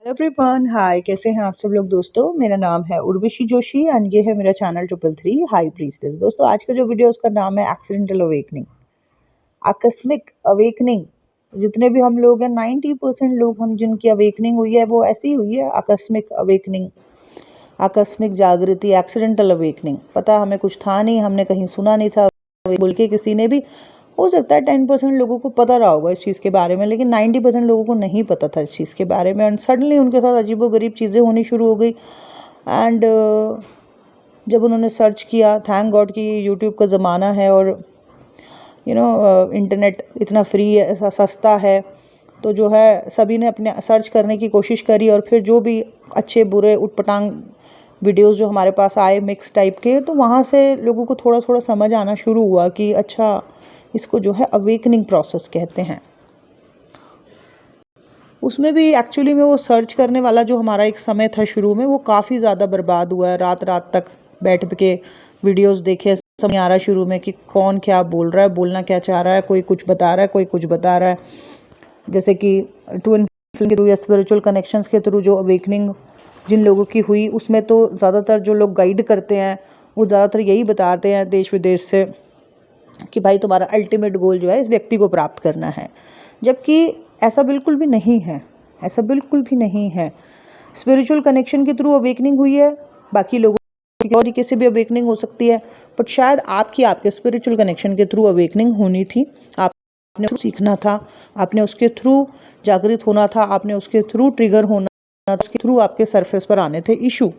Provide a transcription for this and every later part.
Hello everyone, हाय। कैसे हैं आप सब लोग दोस्तों। मेरा नाम है उर्वशी जोशी एंड ये है मेरा चैनल 333 हाई प्रीस्टेस। दोस्तों, आज का जो वीडियो उसका नाम है एक्सीडेंटल अवेकनिंग, आकस्मिक अवेकनिंग। जितने भी हम लोग हैं 90% लोग हम जिनकी अवेकनिंग हुई है वो ऐसी हुई है, आकस्मिक अवेकनिंग, आकस्मिक जागृति, एक्सीडेंटल अवेकनिंग। पता हमें कुछ था नहीं, हमने कहीं सुना नहीं था बोल के किसी ने भी। हो सकता है 10% लोगों को पता रहा होगा इस चीज़ के बारे में, लेकिन 90% लोगों को नहीं पता था इस चीज़ के बारे में। एंड सडनली उनके साथ अजीबोगरीब चीज़ें होनी शुरू हो गई। एंड जब उन्होंने सर्च किया, थैंक गॉड कि यूट्यूब का ज़माना है और इंटरनेट इतना फ्री है, सस्ता है, तो जो है सभी ने अपने सर्च करने की कोशिश करी। और फिर जो भी अच्छे बुरे उटपटांग वीडियोस जो हमारे पास आए मिक्स टाइप के, तो वहाँ से लोगों को थोड़ा थोड़ा समझ आना शुरू हुआ कि अच्छा, इसको जो है अवेकनिंग प्रोसेस कहते हैं। उसमें भी एक्चुअली में वो सर्च करने वाला जो हमारा एक समय था शुरू में, वो काफ़ी ज़्यादा बर्बाद हुआ है। रात रात तक बैठ के वीडियोस देखे, समझ नहीं आ रहा शुरू में कि कौन क्या बोल रहा है, बोलना क्या चाह रहा है। कोई कुछ बता रहा है, कोई कुछ बता रहा है। जैसे कि ट्विन फ्लेम के थ्रू या स्पिरिचुअल कनेक्शंस के थ्रू जो अवेकनिंग जिन लोगों की हुई, उसमें तो ज़्यादातर जो लोग गाइड करते हैं वो ज़्यादातर यही बताते हैं देश विदेश से कि भाई तुम्हारा अल्टीमेट गोल जो है इस व्यक्ति को प्राप्त करना है। जबकि ऐसा बिल्कुल भी नहीं है, ऐसा बिल्कुल भी नहीं है। स्पिरिचुअल कनेक्शन के थ्रू अवेकनिंग हुई है, बाकी लोगों की और तरीके से भी अवेकनिंग हो सकती है, बट शायद आपके स्पिरिचुअल कनेक्शन के थ्रू अवेकनिंग होनी थी। आपने सीखना था, आपने उसके थ्रू जागृत होना था, आपने उसके थ्रू ट्रिगर होना था, उसके थ्रू आपके सरफेस पर आने थे इशू।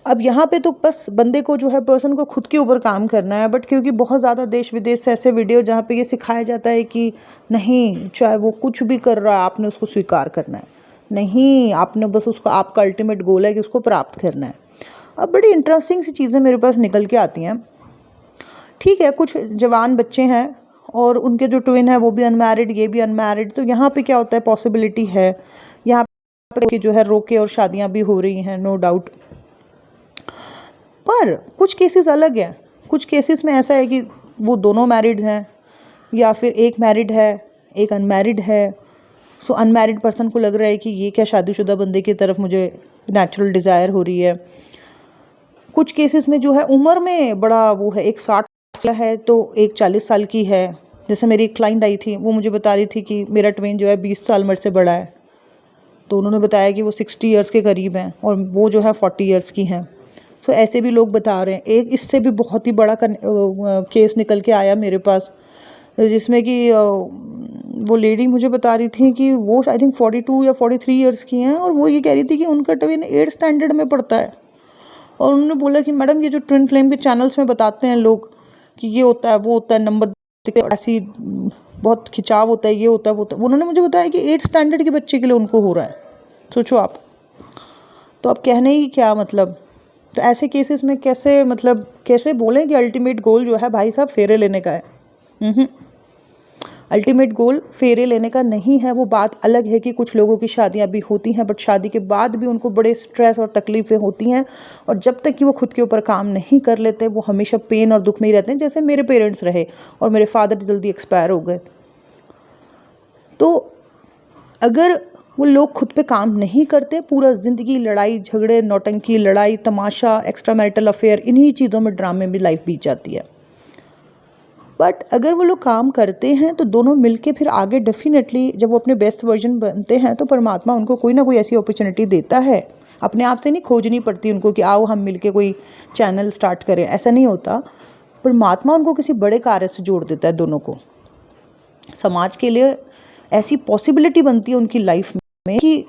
अब यहाँ पे तो बस बंदे को जो है, पर्सन को खुद के ऊपर काम करना है। बट क्योंकि बहुत ज़्यादा देश विदेश से ऐसे वीडियो जहाँ पे ये सिखाया जाता है कि नहीं, चाहे वो कुछ भी कर रहा है आपने उसको स्वीकार करना है, नहीं आपने बस उसको, आपका अल्टीमेट गोल है कि उसको प्राप्त करना है। अब बड़ी इंटरेस्टिंग सी चीज़ें मेरे पास निकल के आती हैं। ठीक है, कुछ जवान बच्चे हैं और उनके जो ट्विन है वो भी अनमैरिड, ये भी अनमैरिड, तो यहाँ पे क्या होता है, पॉसिबिलिटी है यहाँ पे जो है रोके और शादियाँ भी हो रही हैं, नो डाउट। पर कुछ केसेस अलग हैं। कुछ केसेस में ऐसा है कि वो दोनों मैरिड हैं या फिर एक मैरिड है, एक अनमैरिड है। सो अनमैरिड पर्सन को लग रहा है कि ये क्या, शादीशुदा बंदे की तरफ मुझे नेचुरल डिज़ायर हो रही है। कुछ केसेस में जो है उम्र में बड़ा वो है, एक 60 साल है तो एक 40 साल की है। जैसे मेरी एक क्लाइंट आई थी, वो मुझे बता रही थी कि मेरा ट्विन जो है 20 साल मेरे से बड़ा है। तो उन्होंने बताया कि वो 60 ईयर्स के करीब हैं और वो जो है 40 ईयर्स की हैं। तो ऐसे भी लोग बता रहे हैं। एक इससे भी बहुत ही बड़ा केस निकल के आया मेरे पास, जिसमें कि वो लेडी मुझे बता रही थी कि वो आई थिंक 42 या 43 ईयर्स की हैं और वो ये कह रही थी कि उनका ट्विन 8th स्टैंडर्ड में पढ़ता है। और उन्होंने बोला कि मैडम, ये जो ट्विन फ्लेम के चैनल्स में बताते हैं लोग कि ये होता है, वो होता है, नंबर ऐसी बहुत खिंचाव होता है, ये होता है, वो होता है, उन्होंने मुझे बताया कि 8th स्टैंडर्ड के बच्चे के लिए उनको हो रहा है। सोचो आप। तो अब कहने ही क्या मतलब। तो ऐसे केसेस में कैसे, मतलब कैसे बोलें कि अल्टीमेट गोल जो है भाई साहब फेरे लेने का है। अल्टीमेट गोल फेरे लेने का नहीं है। वो बात अलग है कि कुछ लोगों की शादियां भी होती हैं, बट शादी के बाद भी उनको बड़े स्ट्रेस और तकलीफ़ें होती हैं, और जब तक कि वो खुद के ऊपर काम नहीं कर लेते वो हमेशा पेन और दुख में ही रहते हैं। जैसे मेरे पेरेंट्स रहे और मेरे फादर जल्दी एक्सपायर हो गए। तो अगर वो लोग खुद पे काम नहीं करते, पूरा ज़िंदगी लड़ाई झगड़े, नौटंकी, लड़ाई तमाशा, एक्स्ट्रा मैरिटल अफेयर, इन्हीं चीज़ों में, ड्रामे में लाइफ बीत जाती है। बट अगर वो लोग काम करते हैं तो दोनों मिलके फिर आगे डेफिनेटली जब वो अपने बेस्ट वर्जन बनते हैं तो परमात्मा उनको कोई ना कोई ऐसी अपॉर्चुनिटी देता है। अपने आप से नहीं खोजनी पड़ती उनको कि आओ हम मिलके कोई चैनल स्टार्ट करें, ऐसा नहीं होता। परमात्मा उनको किसी बड़े कार्य से जोड़ देता है दोनों को। समाज के लिए ऐसी पॉसिबिलिटी बनती है उनकी लाइफ में कि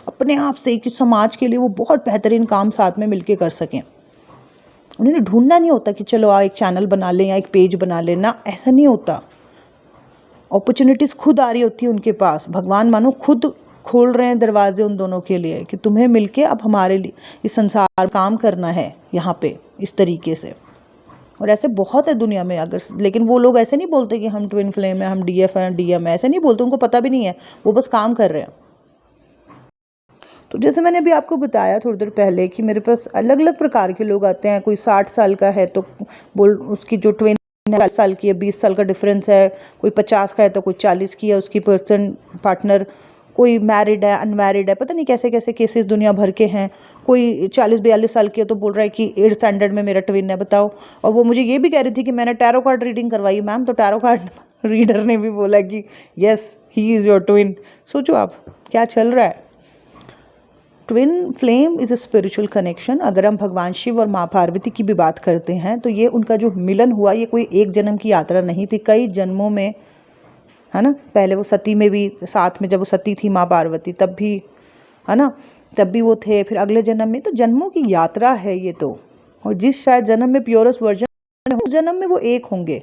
अपने आप से कि समाज के लिए वो बहुत बेहतरीन काम साथ में मिलके कर सकें। उन्हें ढूंढना नहीं होता कि चलो एक चैनल बना लें या एक पेज बना लें ना, ऐसा नहीं होता। अपॉर्चुनिटीज़ खुद आ रही होती है उनके पास। भगवान मानो खुद खोल रहे हैं दरवाजे उन दोनों के लिए कि तुम्हें मिलके अब हमारे लिए इस संसार में काम करना है यहाँ पे इस तरीके से। और ऐसे बहुत है दुनिया में। अगर लेकिन वो लोग ऐसे नहीं बोलते कि हम ट्विन फ्लेम है, हम DF हैं, DM है, ऐसे नहीं बोलते। उनको पता भी नहीं है, वो बस काम कर रहे हैं। तो जैसे मैंने अभी आपको बताया थोड़ी देर पहले कि मेरे पास अलग अलग प्रकार के लोग आते हैं। कोई 60 साल का है तो बोल उसकी जो 20 साल की है, 20 साल का डिफरेंस है। कोई 50 का है तो कोई 40 की है उसकी पर्सन पार्टनर। कोई मैरिड है, अनमैरिड है, पता नहीं कैसे कैसे केसेस दुनिया भर के हैं। कोई 40-42 साल की है तो बोल रहा है कि 8th स्टैंडर्ड में मेरा ट्विन है, बताओ। और वो मुझे ये भी कह रही थी कि मैंने टैरो कार्ड रीडिंग करवाई मैम, तो टैरो कार्ड रीडर ने भी बोला कि yes he is your twin. सोचो आप क्या चल रहा है। Twin flame is a spiritual connection. अगर हम भगवान शिव और माँ पार्वती की भी बात करते हैं तो ये उनका जो मिलन हुआ ये कोई एक जन्म की यात्रा नहीं थी, कई जन्मों में, है ना। पहले वो सती में भी साथ में, जब वो सती थी माँ पार्वती तब भी, है ना, तब भी वो थे, फिर अगले जन्म में, तो जन्मों की यात्रा है ये तो। और जिस शायद जन्म में प्योरेस्ट वर्जन, उस जन्म में वो एक होंगे।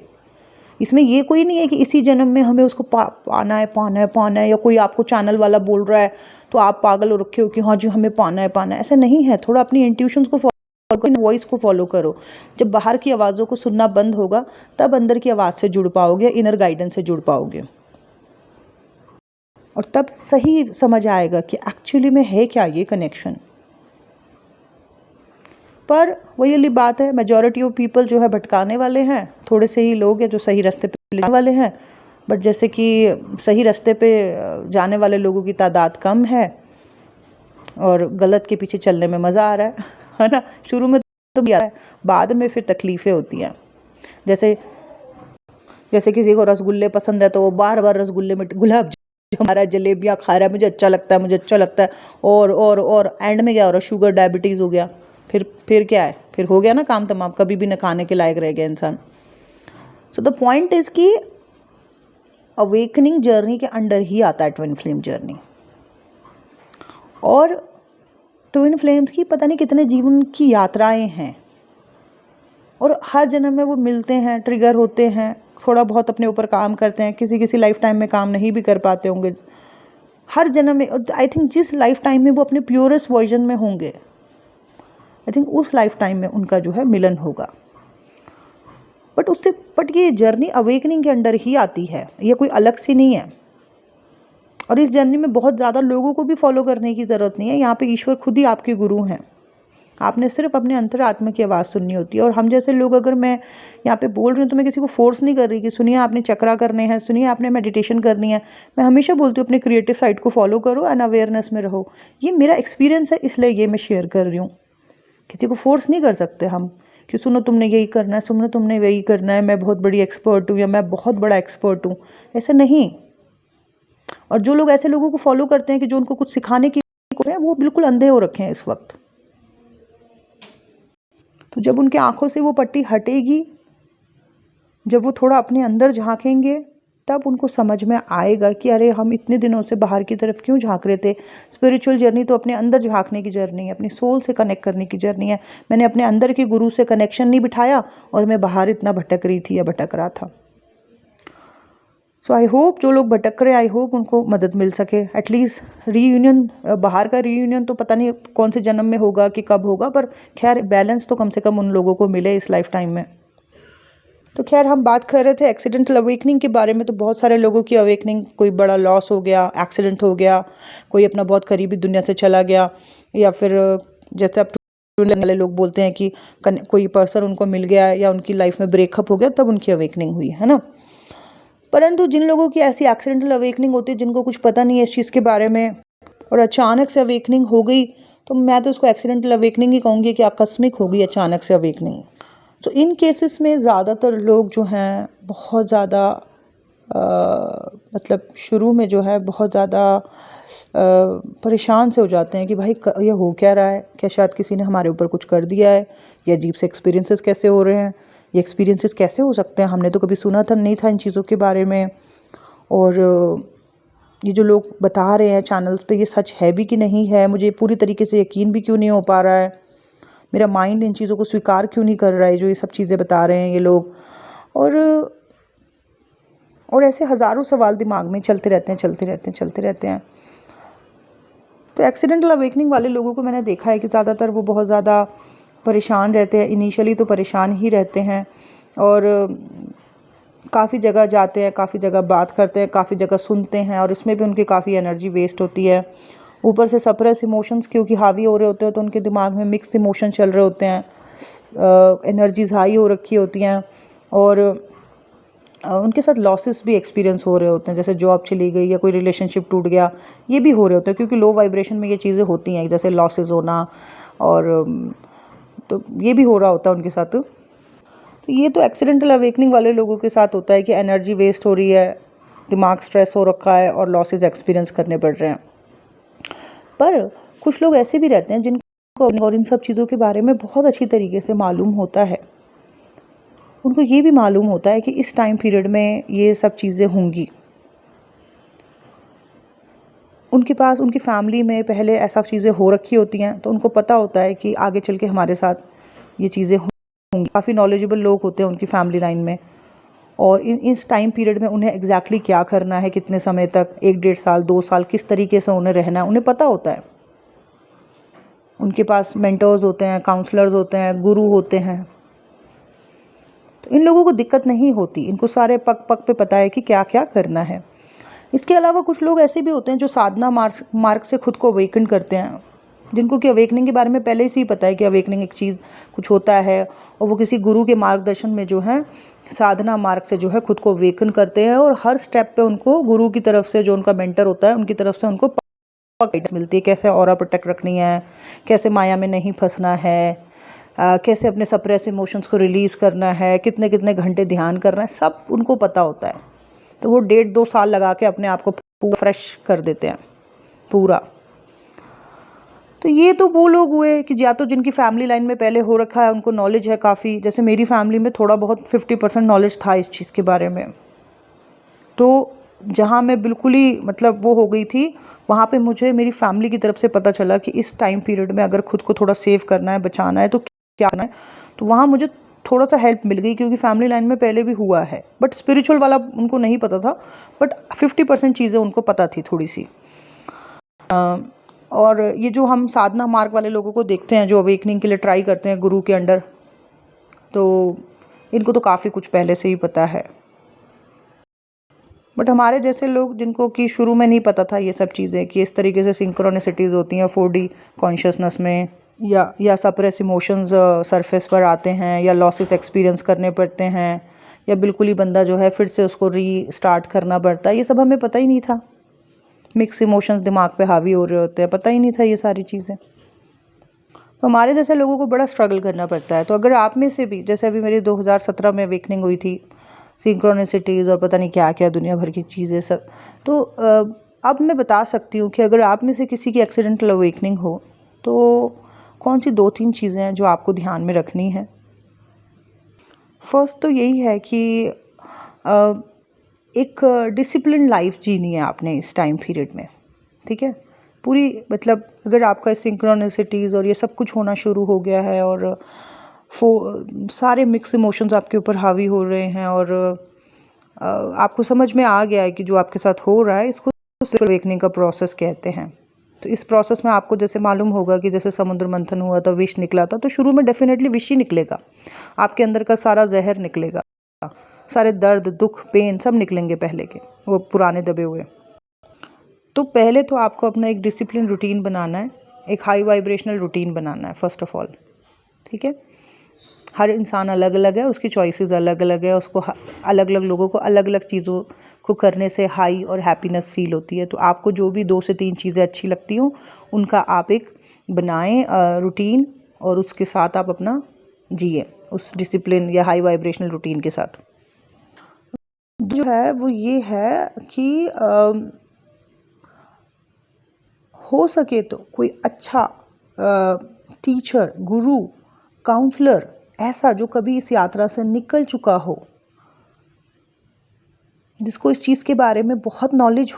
इसमें ये कोई नहीं है कि इसी जन्म में हमें उसको पाना है, या कोई आपको चैनल वाला बोल रहा है तो आप पागल हो रखे हो कि हाँ जी हमें पाना है। ऐसा नहीं है। थोड़ा अपनी इंट्यूशंस को फॉलो करो, वॉइस को फॉलो करो। जब बाहर की आवाज़ों को सुनना बंद होगा तब अंदर की आवाज़ से जुड़ पाओगे, इनर गाइडेंस से जुड़ पाओगे, और तब सही समझ आएगा कि एक्चुअली में है क्या ये कनेक्शन। पर वही वाली बात है, मेजॉरिटी ऑफ पीपल जो है भटकाने वाले हैं, थोड़े से ही लोग हैं जो सही रास्ते पे जाने वाले हैं। बट जैसे कि सही रास्ते पे जाने वाले लोगों की तादाद कम है और गलत के पीछे चलने में मज़ा आ रहा है ना। शुरू में तो भी आता है, बाद में फिर तकलीफ़ें होती हैं। जैसे किसी को रसगुल्ले पसंद है तो वो बार बार रसगुल्ले में गुलाब हमारा जलेबियाँ खा रहा है, मुझे अच्छा लगता है, और एंड में क्या हो रहा है, शुगर डायबिटीज़ हो गया। फिर क्या है, फिर हो गया ना काम तमाम, कभी भी न खाने के लायक रह गया इंसान। सो द पॉइंट इज़ कि अवेकनिंग जर्नी के अंडर ही आता है ट्विन फ्लेम जर्नी। और ट्विन फ्लेम्स की पता नहीं कितने जीवन की यात्राएं हैं, और हर जन्म में वो मिलते हैं, ट्रिगर होते हैं, थोड़ा बहुत अपने ऊपर काम करते हैं, किसी लाइफ टाइम में काम नहीं भी कर पाते होंगे हर जन्म में। आई थिंक जिस लाइफ टाइम में वो अपने प्योरेस्ट वर्जन में होंगे, आई थिंक उस लाइफ टाइम में उनका जो है मिलन होगा। बट ये जर्नी अवेकनिंग के अंडर ही आती है, ये कोई अलग सी नहीं है। और इस जर्नी में बहुत ज़्यादा लोगों को भी फॉलो करने की ज़रूरत नहीं है। यहाँ पे ईश्वर खुद ही आपके गुरु हैं, आपने सिर्फ अपने अंतरात्मा की आवाज़ सुननी होती है। और हम जैसे लोग, अगर मैं यहाँ पे बोल रही हूँ तो मैं किसी को फोर्स नहीं कर रही कि सुनिए आपने चक्रा करने हैं, सुनिए आपने मेडिटेशन करनी है। मैं हमेशा बोलती हूँ अपने क्रिएटिव साइड को फॉलो करो एंड अवेयरनेस में रहो। ये मेरा एक्सपीरियंस है, इसलिए ये मैं शेयर कर रही हूँ। किसी को फोर्स नहीं कर सकते हम कि सुनो तुमने यही करना है, सुनो तुमने यही करना है, मैं बहुत बड़ी एक्सपर्ट हूँ या मैं बहुत बड़ा एक्सपर्ट हूँ, ऐसा नहीं। और जो लोग ऐसे लोगों को फॉलो करते हैं कि जो उनको कुछ सिखाने की है, वो बिल्कुल अंधे हो रखे हैं इस वक्त। तो जब उनके आंखों से वो पट्टी हटेगी, जब वो थोड़ा अपने अंदर झांकेंगे, तब उनको समझ में आएगा कि अरे हम इतने दिनों से बाहर की तरफ क्यों झांक रहे थे। स्पिरिचुअल जर्नी तो अपने अंदर झांकने की जर्नी है, अपनी सोल से कनेक्ट करने की जर्नी है। मैंने अपने अंदर के गुरु से कनेक्शन नहीं बिठाया और मैं बाहर इतना भटक रही थी या भटक रहा था। सो आई होप जो लोग भटक रहे, आई होप उनको मदद मिल सके। एटलीस्ट रीयूनियन, बाहर का रीयूनियन तो पता नहीं कौन से जन्म में होगा कि कब होगा, पर खैर बैलेंस तो कम से कम उन लोगों को मिले इस लाइफ टाइम में। तो खैर हम बात कर रहे थे एक्सीडेंटल अवेकनिंग के बारे में। तो बहुत सारे लोगों की अवेकनिंग, कोई बड़ा लॉस हो गया, एक्सीडेंट हो गया, कोई अपना बहुत करीबी दुनिया से चला गया, या फिर जैसे अब वाले लोग बोलते हैं कि कोई पर्सन उनको मिल गया या उनकी लाइफ में ब्रेकअप हो गया, तब उनकी अवेकनिंग हुई, है ना। परंतु जिन लोगों की ऐसी एक्सीडेंटल अवेकनिंग होती है, जिनको कुछ पता नहीं है इस चीज़ के बारे में, और अचानक से अवेकनिंग हो गई, तो मैं तो उसको एक्सीडेंटल अवेकनिंग ही कहूँगी कि आकस्मिक हो गई अचानक से अवेकनिंग। तो इन केसेस में ज़्यादातर लोग जो हैं बहुत ज़्यादा मतलब शुरू में जो है बहुत ज़्यादा परेशान से हो जाते हैं कि भाई ये हो क्या रहा है, क्या शायद किसी ने हमारे ऊपर कुछ कर दिया है, या अजीब से एक्सपीरियंसेस कैसे हो रहे हैं, ये एक्सपीरियंसेस कैसे हो सकते हैं, हमने तो कभी सुना था नहीं था इन चीज़ों के बारे में। और ये जो लोग बता रहे हैं चैनल्स पे, ये सच है भी कि नहीं है, मुझे पूरी तरीके से यकीन भी क्यों नहीं हो पा रहा है, मेरा माइंड इन चीज़ों को स्वीकार क्यों नहीं कर रहा है जो ये सब चीज़ें बता रहे हैं ये लोग। और ऐसे हज़ारों सवाल दिमाग में चलते रहते हैं। तो एक्सीडेंटल अवेकनिंग वाले लोगों को मैंने देखा है कि ज़्यादातर वो बहुत ज़्यादा परेशान रहते हैं। इनिशियली तो परेशान ही रहते हैं, और काफ़ी जगह जाते हैं, काफ़ी जगह बात करते हैं, काफ़ी जगह सुनते हैं, और इसमें भी उनकी काफ़ी एनर्जी वेस्ट होती है। ऊपर से सप्रेस इमोशंस क्योंकि हावी हो रहे होते हैं, तो उनके दिमाग में मिक्स इमोशन चल रहे होते हैं, एनर्जीज हाई हो रखी होती हैं, और उनके साथ लॉसेस भी एक्सपीरियंस हो रहे होते हैं, जैसे जॉब चली गई या कोई रिलेशनशिप टूट गया, ये भी हो रहे होते हैं क्योंकि लो वाइब्रेशन में ये चीज़ें होती हैं, जैसे लॉसेस होना और तो ये भी हो रहा होता है उनके साथ। तो ये तो एक्सीडेंटल अवेकनिंग वाले लोगों के साथ होता है कि एनर्जी वेस्ट हो रही है, दिमाग स्ट्रेस हो रखा है और लॉसेस एक्सपीरियंस करने पड़ रहे हैं। पर कुछ लोग ऐसे भी रहते हैं जिनको और इन सब चीज़ों के बारे में बहुत अच्छी तरीके से मालूम होता है। उनको ये भी मालूम होता है कि इस टाइम पीरियड में ये सब चीज़ें होंगी। उनके पास उनकी फैमिली में पहले ऐसा चीज़ें हो रखी होती हैं, तो उनको पता होता है कि आगे चल के हमारे साथ ये चीज़ें होंगी। काफ़ी नॉलेजेबल लोग होते हैं उनकी फैमिली लाइन में, और इस टाइम पीरियड में उन्हें एग्जैक्टली क्या करना है, कितने समय तक, 1-1.5 साल 2 साल किस तरीके से उन्हें रहना है, उन्हें पता होता है। उनके पास मेंटर्स होते हैं, काउंसलर्स होते हैं, गुरु होते हैं। तो इन लोगों को दिक्कत नहीं होती, इनको सारे पग पग पे पता है कि क्या क्या करना है। इसके अलावा कुछ लोग ऐसे भी होते हैं जो साधना मार्ग से खुद को अवेकन करते हैं, जिनको कि अवेकनिंग के बारे में पहले से ही पता है कि अवेकनिंग एक चीज़ कुछ होता है, और वो किसी गुरु के मार्गदर्शन में जो है साधना मार्ग से जो है खुद को अवेकन करते हैं, और हर स्टेप पे उनको गुरु की तरफ से, जो उनका मेंटर होता है, उनकी तरफ से उनको गाइडेंस मिलती है, कैसे ऑरा प्रोटेक्ट रखनी है, कैसे माया में नहीं फंसना है, कैसे अपने सप्रेस इमोशंस को रिलीज़ करना है, कितने कितने घंटे ध्यान करना है, सब उनको पता होता है। तो वो 1.5-2 साल लगा के अपने आप को पूरा फ्रेश कर देते हैं पूरा। तो ये तो वो लोग हुए कि या तो जिनकी फैमिली लाइन में पहले हो रखा है, उनको नॉलेज है काफ़ी, जैसे मेरी फैमिली में थोड़ा बहुत 50% नॉलेज था इस चीज़ के बारे में। तो जहाँ मैं बिल्कुल ही मतलब वो हो गई थी, वहाँ पे मुझे मेरी फैमिली की तरफ से पता चला कि इस टाइम पीरियड में अगर खुद को थोड़ा सेव करना है, बचाना है, तो क्या करना है। तो वहाँ मुझे थोड़ा सा हेल्प मिल गई, क्योंकि फैमिली लाइन में पहले भी हुआ है, बट स्पिरिचुअल वाला उनको नहीं पता था, बट 50% चीज़ें उनको पता थी थोड़ी सी। और ये जो हम साधना मार्ग वाले लोगों को देखते हैं जो अवेकनिंग के लिए ट्राई करते हैं गुरु के अंडर, तो इनको तो काफ़ी कुछ पहले से ही पता है। बट हमारे जैसे लोग जिनको कि शुरू में नहीं पता था ये सब चीज़ें कि इस तरीके से सिंक्रोनिसिटीज़ होती हैं 4D कॉन्शियसनेस में, या सप्रेस इमोशंस सरफेस पर आते हैं, या लॉसेस एक्सपीरियंस करने पड़ते हैं, या बिल्कुल ही बंदा जो है फिर से उसको रीस्टार्ट करना पड़ता है, ये सब हमें पता ही नहीं था। मिक्स इमोशंस दिमाग पे हावी हो रहे होते हैं, पता ही नहीं था ये सारी चीज़ें। तो हमारे जैसे लोगों को बड़ा स्ट्रगल करना पड़ता है। तो अगर आप में से भी, जैसे अभी मेरी 2017 में अवेकनिंग हुई थी, सिंक्रोनिसिटीज़ और पता नहीं क्या क्या दुनिया भर की चीज़ें सब, तो अब मैं बता सकती हूँ कि अगर आप में से किसी की एक्सीडेंटल अवेकनिंग हो, तो कौन सी 2-3 चीज़ें हैं जो आपको ध्यान में रखनी है। फर्स्ट तो यही है कि एक डिसिप्लिन लाइफ जीनी है आपने इस टाइम पीरियड में, ठीक है। पूरी मतलब अगर आपका सिंक्रोनिसिटीज़ और ये सब कुछ होना शुरू हो गया है, और सारे मिक्स इमोशंस आपके ऊपर हावी हो रहे हैं, और आपको समझ में आ गया है कि जो आपके साथ हो रहा है इसको अवेकनिंग का प्रोसेस कहते हैं। तो इस प्रोसेस में आपको जैसे मालूम होगा कि जैसे समुद्र मंथन हुआ था, विष निकला था, तो शुरू में डेफिनेटली विष ही निकलेगा, आपके अंदर का सारा जहर निकलेगा, सारे दर्द, दुख, पेन सब निकलेंगे पहले के, वो पुराने दबे हुए। तो पहले तो आपको अपना एक डिसिप्लिन रूटीन बनाना है, एक हाई वाइब्रेशनल रूटीन बनाना है फर्स्ट ऑफ ऑल, ठीक है। हर इंसान अलग अलग है, उसकी चॉइसेस अलग अलग है, उसको अलग अलग लोगों को अलग अलग चीज़ों को करने से हाई और हैप्पीनेस फील होती है। तो आपको जो भी 2 से 3 चीज़ें अच्छी लगती हों, उनका आप एक बनाएं रूटीन, और उसके साथ आप अपना जिए उस डिसिप्लिन या हाई वाइब्रेशनल रूटीन के साथ। जो है वो ये है कि हो सके तो कोई अच्छा टीचर, गुरु, काउंसलर ऐसा जो कभी इस यात्रा से निकल चुका हो, जिसको इस चीज़ के बारे में बहुत नॉलेज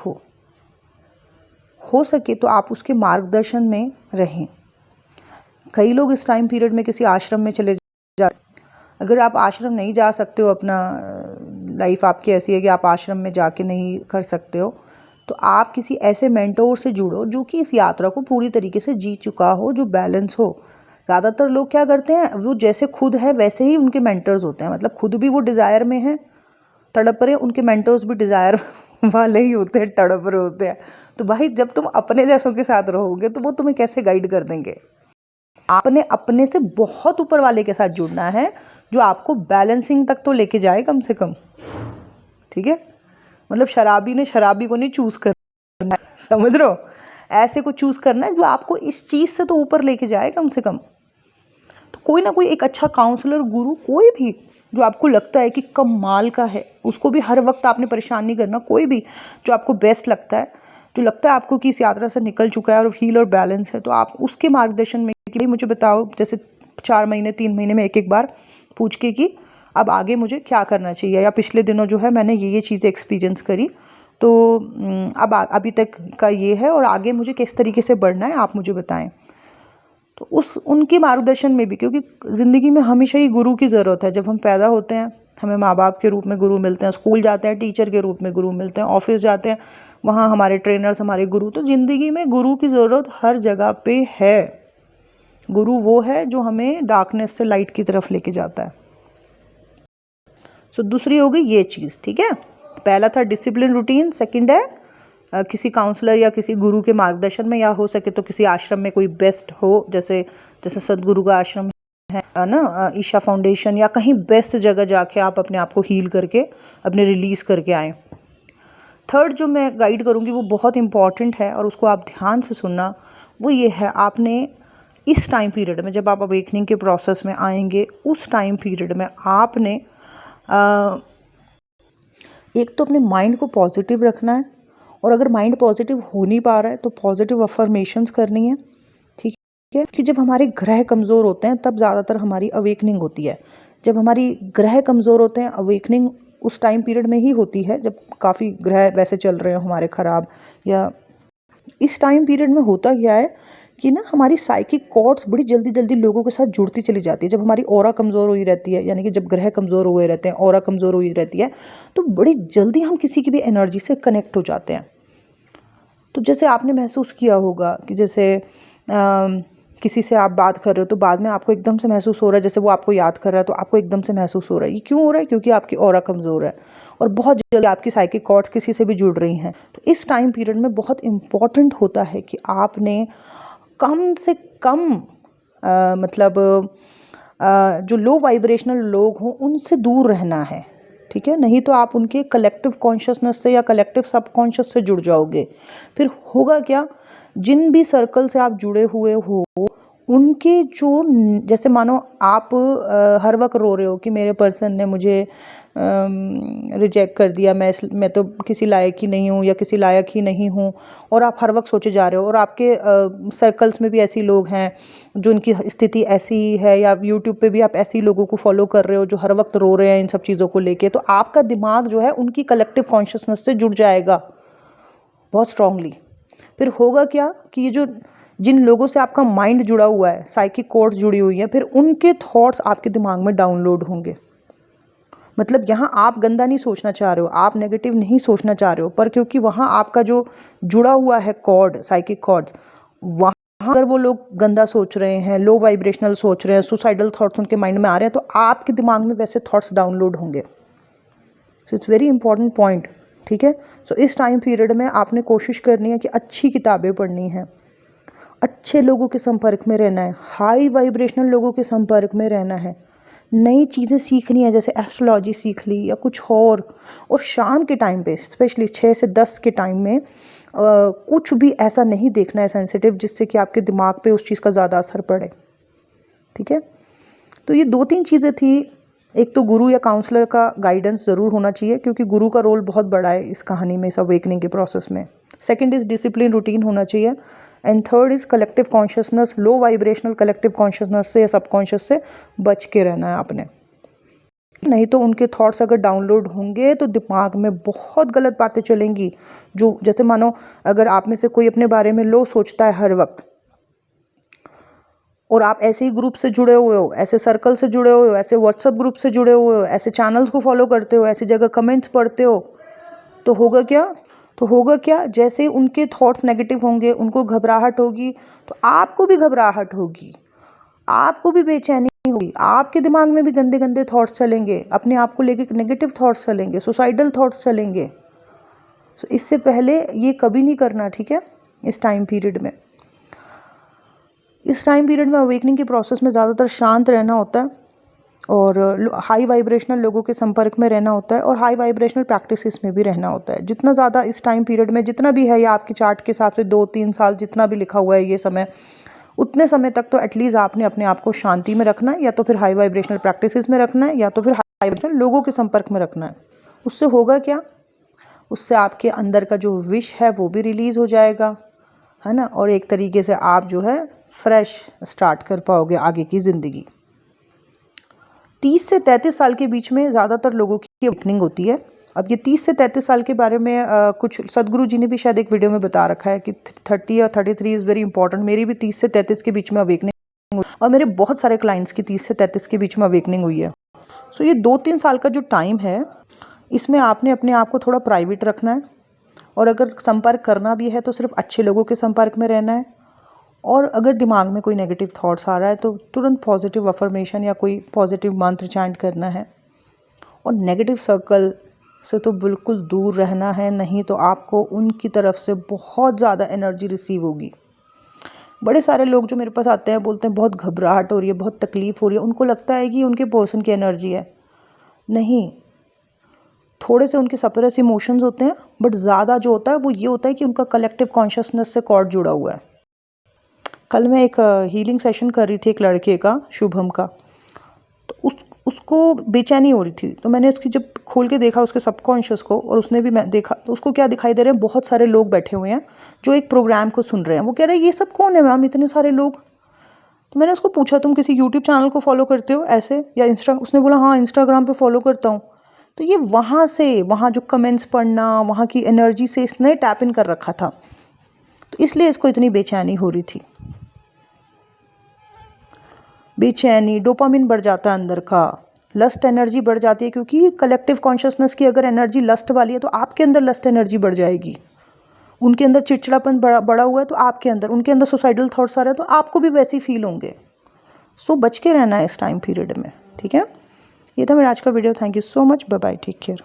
हो सके तो आप उसके मार्गदर्शन में रहें। कई लोग इस टाइम पीरियड में किसी आश्रम में चले जाते। अगर आप आश्रम नहीं जा सकते हो, अपना लाइफ आपकी ऐसी है कि आप आश्रम में जाके नहीं कर सकते हो, तो आप किसी ऐसे मेंटोर से जुड़ो जो कि इस यात्रा को पूरी तरीके से जी चुका हो, जो बैलेंस हो। ज़्यादातर लोग क्या करते हैं, वो जैसे खुद है वैसे ही उनके मेंटर्स होते हैं, मतलब खुद भी वो डिज़ायर में हैं, तड़प रहे, उनके मेंटर्स भी डिज़ायर वाले ही होते हैं, तड़प रहे होते हैं। तो भाई जब तुम अपने जैसों के साथ रहोगे तो वो तुम्हें कैसे गाइड कर देंगे। आपने अपने से बहुत ऊपर वाले के साथ जुड़ना है, जो आपको बैलेंसिंग तक तो लेके जाए कम से कम। ठीक है, मतलब शराबी ने शराबी को नहीं चूज़ करना है, समझ रहे हो, ऐसे को चूज़ करना है जो आपको इस चीज़ से तो ऊपर लेके जाए कम से कम। तो कोई ना कोई एक अच्छा काउंसलर, गुरु, कोई भी जो आपको लगता है कि कमाल का है, उसको भी हर वक्त आपने परेशान नहीं करना। कोई भी जो आपको बेस्ट लगता है, जो लगता है आपको कि इस यात्रा से निकल चुका है और हील और बैलेंस है, तो आप उसके मार्गदर्शन में कि भाई मुझे बताओ, जैसे 4 महीने 3 महीने में एक बार पूछ के कि अब आगे मुझे क्या करना चाहिए, या पिछले दिनों जो है मैंने ये चीज़ें एक्सपीरियंस करी, तो अब अभी तक का ये है और आगे मुझे किस तरीके से बढ़ना है, आप मुझे बताएं। तो उनके मार्गदर्शन में भी, क्योंकि ज़िंदगी में हमेशा ही गुरु की ज़रूरत है। जब हम पैदा होते हैं हमें माँ बाप के रूप में गुरु मिलते हैं, स्कूल जाते हैं टीचर के रूप में गुरु मिलते हैं, ऑफिस जाते हैं वहाँ हमारे ट्रेनर्स, हमारे गुरु। तो ज़िंदगी में गुरु की ज़रूरत हर जगह पे है। गुरु वो है जो हमें डार्कनेस से लाइट की तरफ लेके जाता है। सो दूसरी हो गई ये चीज़, ठीक है। पहला था डिसिप्लिन रूटीन, सेकंड है किसी काउंसलर या किसी गुरु के मार्गदर्शन में, या हो सके तो किसी आश्रम में कोई बेस्ट हो, जैसे सदगुरु का आश्रम है ना, ईशा फाउंडेशन, या कहीं बेस्ट जगह जाके आप अपने आप को हील करके अपने रिलीज़ करके आएँ। थर्ड जो मैं गाइड करूँगी वो बहुत इंपॉर्टेंट है और उसको आप ध्यान से सुनना। वो ये है, आपने इस टाइम पीरियड में जब आप अवेकनिंग के प्रोसेस में आएंगे, उस टाइम पीरियड में आपने एक तो अपने माइंड को पॉजिटिव रखना है, और अगर माइंड पॉजिटिव हो नहीं पा रहा है तो पॉजिटिव अफर्मेशंस करनी है, ठीक है। कि जब हमारे ग्रह कमज़ोर होते हैं तब ज़्यादातर हमारी अवेकनिंग होती है। जब हमारी ग्रह कमज़ोर होते हैं, अवेकनिंग उस टाइम पीरियड में ही होती है जब काफ़ी ग्रह वैसे चल रहे हो हमारे ख़राब। या इस टाइम पीरियड में होता क्या है कि ना, हमारी साइकिक कॉर्ड्स बड़ी जल्दी जल्दी लोगों के साथ जुड़ती चली जाती है। जब हमारी ऑरा कमज़ोर हुई रहती है, यानी कि जब ग्रह कमज़ोर हुए रहते हैं, ऑरा कमज़ोर हुई रहती है, तो बड़ी जल्दी हम किसी की भी एनर्जी से कनेक्ट हो जाते हैं। तो जैसे आपने महसूस किया होगा कि जैसे किसी से आप बात कर रहे हो तो बाद में आपको एकदम से महसूस हो रहा है जैसे वो आपको याद कर रहा है, तो आपको एकदम से महसूस हो रहा है। ये क्यों हो रहा है? क्योंकि आपकी ऑरा कमज़ोर है और बहुत जल्दी आपकी साइकिक कॉर्ड्स किसी से भी जुड़ रही हैं। तो इस टाइम पीरियड में बहुत इम्पॉर्टेंट होता है कि आपने कम से कम मतलब जो लो वाइब्रेशनल लोग हों उनसे दूर रहना है, ठीक है। नहीं तो आप उनके कलेक्टिव कॉन्शियसनेस से या कलेक्टिव सबकॉन्शियस से जुड़ जाओगे। फिर होगा क्या, जिन भी सर्कल से आप जुड़े हुए हो उनके जो, जैसे मानो आप हर वक्त रो रहे हो कि मेरे पर्सन ने मुझे रिजेक्ट कर दिया, मैं तो किसी लायक ही नहीं हूँ या किसी लायक ही नहीं हूँ, और आप हर वक्त सोचे जा रहे हो। और आपके सर्कल्स में भी ऐसे लोग हैं जो उनकी स्थिति ऐसी ही है, या यूट्यूब पे भी आप ऐसे लोगों को फॉलो कर रहे हो जो हर वक्त रो रहे हैं इन सब चीज़ों को लेके। तो आपका दिमाग जो है उनकी कलेक्टिव कॉन्शियसनेस से जुड़ जाएगा बहुत स्ट्रांगली। फिर होगा क्या कि ये जो जिन लोगों से आपका माइंड जुड़ा हुआ है, साइकिक कॉर्ड्स जुड़ी हुई हैं, फिर उनके थॉट्स आपके दिमाग में डाउनलोड होंगे। मतलब यहाँ आप गंदा नहीं सोचना चाह रहे हो, आप नेगेटिव नहीं सोचना चाह रहे हो, पर क्योंकि वहाँ आपका जो जुड़ा हुआ है कॉर्ड, साइकिक कॉर्ड्स, वहाँ अगर वो लोग गंदा सोच रहे हैं, लो वाइब्रेशनल सोच रहे हैं, सुसाइडल थॉट्स उनके माइंड में आ रहे हैं, तो आपके दिमाग में वैसे थॉट्स डाउनलोड होंगे। So it's very important point, ठीक है। सो इस टाइम पीरियड में आपने कोशिश करनी है कि अच्छी किताबें पढ़नी है, अच्छे लोगों के संपर्क में रहना है, हाई वाइब्रेशनल लोगों के संपर्क में रहना है, नई चीज़ें सीखनी है, जैसे एस्ट्रोलॉजी सीख ली या कुछ और शाम के टाइम पे स्पेशली 6 से 10 के टाइम में कुछ भी ऐसा नहीं देखना है सेंसिटिव जिससे कि आपके दिमाग पे उस चीज़ का ज़्यादा असर पड़े, ठीक है। तो ये 2-3 चीज़ें थी। एक तो गुरु या काउंसलर का गाइडेंस ज़रूर होना चाहिए, क्योंकि गुरु का रोल बहुत बड़ा है इस कहानी में, इस अवेकनिंग के प्रोसेस में। सेकंड इज़ डिसिप्लिन रूटीन होना चाहिए, and third is collective consciousness, low vibrational collective consciousness से या सबकॉन्शियस से बच के रहना है आपने। नहीं तो उनके थॉट्स अगर डाउनलोड होंगे तो दिमाग में बहुत गलत बातें चलेंगी। जो जैसे मानो अगर आप में से कोई अपने बारे में लो सोचता है हर वक्त, और आप ऐसे ही ग्रुप से जुड़े हुए हो, ऐसे सर्कल से जुड़े हुए हो, ऐसे व्हाट्सएप ग्रुप से जुड़े हुए हो, ऐसे चैनल्स को फॉलो करते हो, ऐसी जगह कमेंट्स पढ़ते हो, तो होगा क्या, जैसे उनके थॉट्स नेगेटिव होंगे, उनको घबराहट होगी, तो आपको भी घबराहट होगी, आपको भी बेचैनी होगी, आपके दिमाग में भी गंदे गंदे थॉट्स चलेंगे, अपने आप को लेके नेगेटिव थॉट्स चलेंगे, सुसाइडल थॉट्स चलेंगे। तो इससे पहले ये कभी नहीं करना, ठीक है। इस टाइम पीरियड में अवेकनिंग के प्रोसेस में ज़्यादातर शांत रहना होता है, और हाई वाइब्रेशनल लोगों के संपर्क में रहना होता है और हाई वाइब्रेशनल प्रैक्टिसेस में भी रहना होता है। जितना ज़्यादा इस टाइम पीरियड में जितना भी है, या आपकी चार्ट के हिसाब से 2-3 साल जितना भी लिखा हुआ है ये समय, उतने समय तक तो एटलीस्ट आपने अपने आप को शांति में रखना है, या तो फिर हाई वाइब्रेशनल प्रैक्टिसेस में रखना है, या तो फिर हाई वाइब्रेशनल लोगों के संपर्क में रखना है। उससे होगा क्या, उससे आपके अंदर का जो विश है वो भी रिलीज़ हो जाएगा, है ना, और एक तरीके से आप जो है फ्रेश स्टार्ट कर पाओगे आगे की ज़िंदगी। 30 से 33 साल के बीच में ज़्यादातर लोगों की अवेकनिंग होती है। अब ये 30 से 33 साल के बारे में कुछ सदगुरु जी ने भी शायद एक वीडियो में बता रखा है कि 30 या 33 इज़ वेरी इंपॉर्टेंट। मेरी भी 30 से 33 के बीच में अवेकनिंग हुई और मेरे बहुत सारे क्लाइंट्स की 30 से 33 के बीच में अवेकनिंग हुई है। सो ये 2-3 साल का जो टाइम है, इसमें आपने अपने आप को थोड़ा प्राइवेट रखना है, और अगर संपर्क करना भी है तो सिर्फ अच्छे लोगों के संपर्क में रहना है। और अगर दिमाग में कोई नेगेटिव थॉट्स आ रहा है तो तुरंत पॉजिटिव अफर्मेशन या कोई पॉजिटिव मंत्र चैंट करना है, और नेगेटिव सर्कल से तो बिल्कुल दूर रहना है, नहीं तो आपको उनकी तरफ से बहुत ज़्यादा एनर्जी रिसीव होगी। बड़े सारे लोग जो मेरे पास आते हैं बोलते हैं बहुत घबराहट हो रही है, बहुत तकलीफ़ हो रही है, उनको लगता है कि उनके पर्सन की एनर्जी है। नहीं, थोड़े से उनके सप्रेस इमोशंस होते हैं, बट ज़्यादा जो होता है वो ये होता है कि उनका कलेक्टिव कॉन्शियसनेस से कॉर्ड जुड़ा हुआ है। कल मैं एक हीलिंग सेशन कर रही थी एक लड़के का, शुभम का, तो उसको बेचैनी हो रही थी। तो मैंने उसकी जब खोल के देखा उसके सबकॉन्शियस को, और उसने भी मैं देखा, तो उसको क्या दिखाई दे रहे हैं, बहुत सारे लोग बैठे हुए हैं जो एक प्रोग्राम को सुन रहे हैं। वो कह रहे हैं ये सब कौन है मैम, इतने सारे लोग। तो मैंने उसको पूछा तुम किसी यूट्यूब चैनल को फॉलो करते हो ऐसे, या उसने बोला हाँ इंस्टाग्राम पे फॉलो करता हूँ। तो ये वहाँ जो कमेंट्स पढ़ना, वहाँ की एनर्जी से इसने टैप इन कर रखा था, तो इसलिए इसको इतनी बेचैनी हो रही थी। बेचैनी, डोपामिन बढ़ जाता है अंदर का, लस्ट एनर्जी बढ़ जाती है, क्योंकि कलेक्टिव कॉन्शियसनेस की अगर एनर्जी लस्ट वाली है तो आपके अंदर लस्ट एनर्जी बढ़ जाएगी। उनके अंदर चिड़चिड़ापन बढ़ा हुआ है तो आपके अंदर, उनके अंदर सुसाइडल थॉट्स आ रहे हैं तो आपको भी वैसे ही फील होंगे। सो बच के रहना है इस टाइम पीरियड में, ठीक है। ये था मेरा आज का video. Thank you so much, bye bye, take care.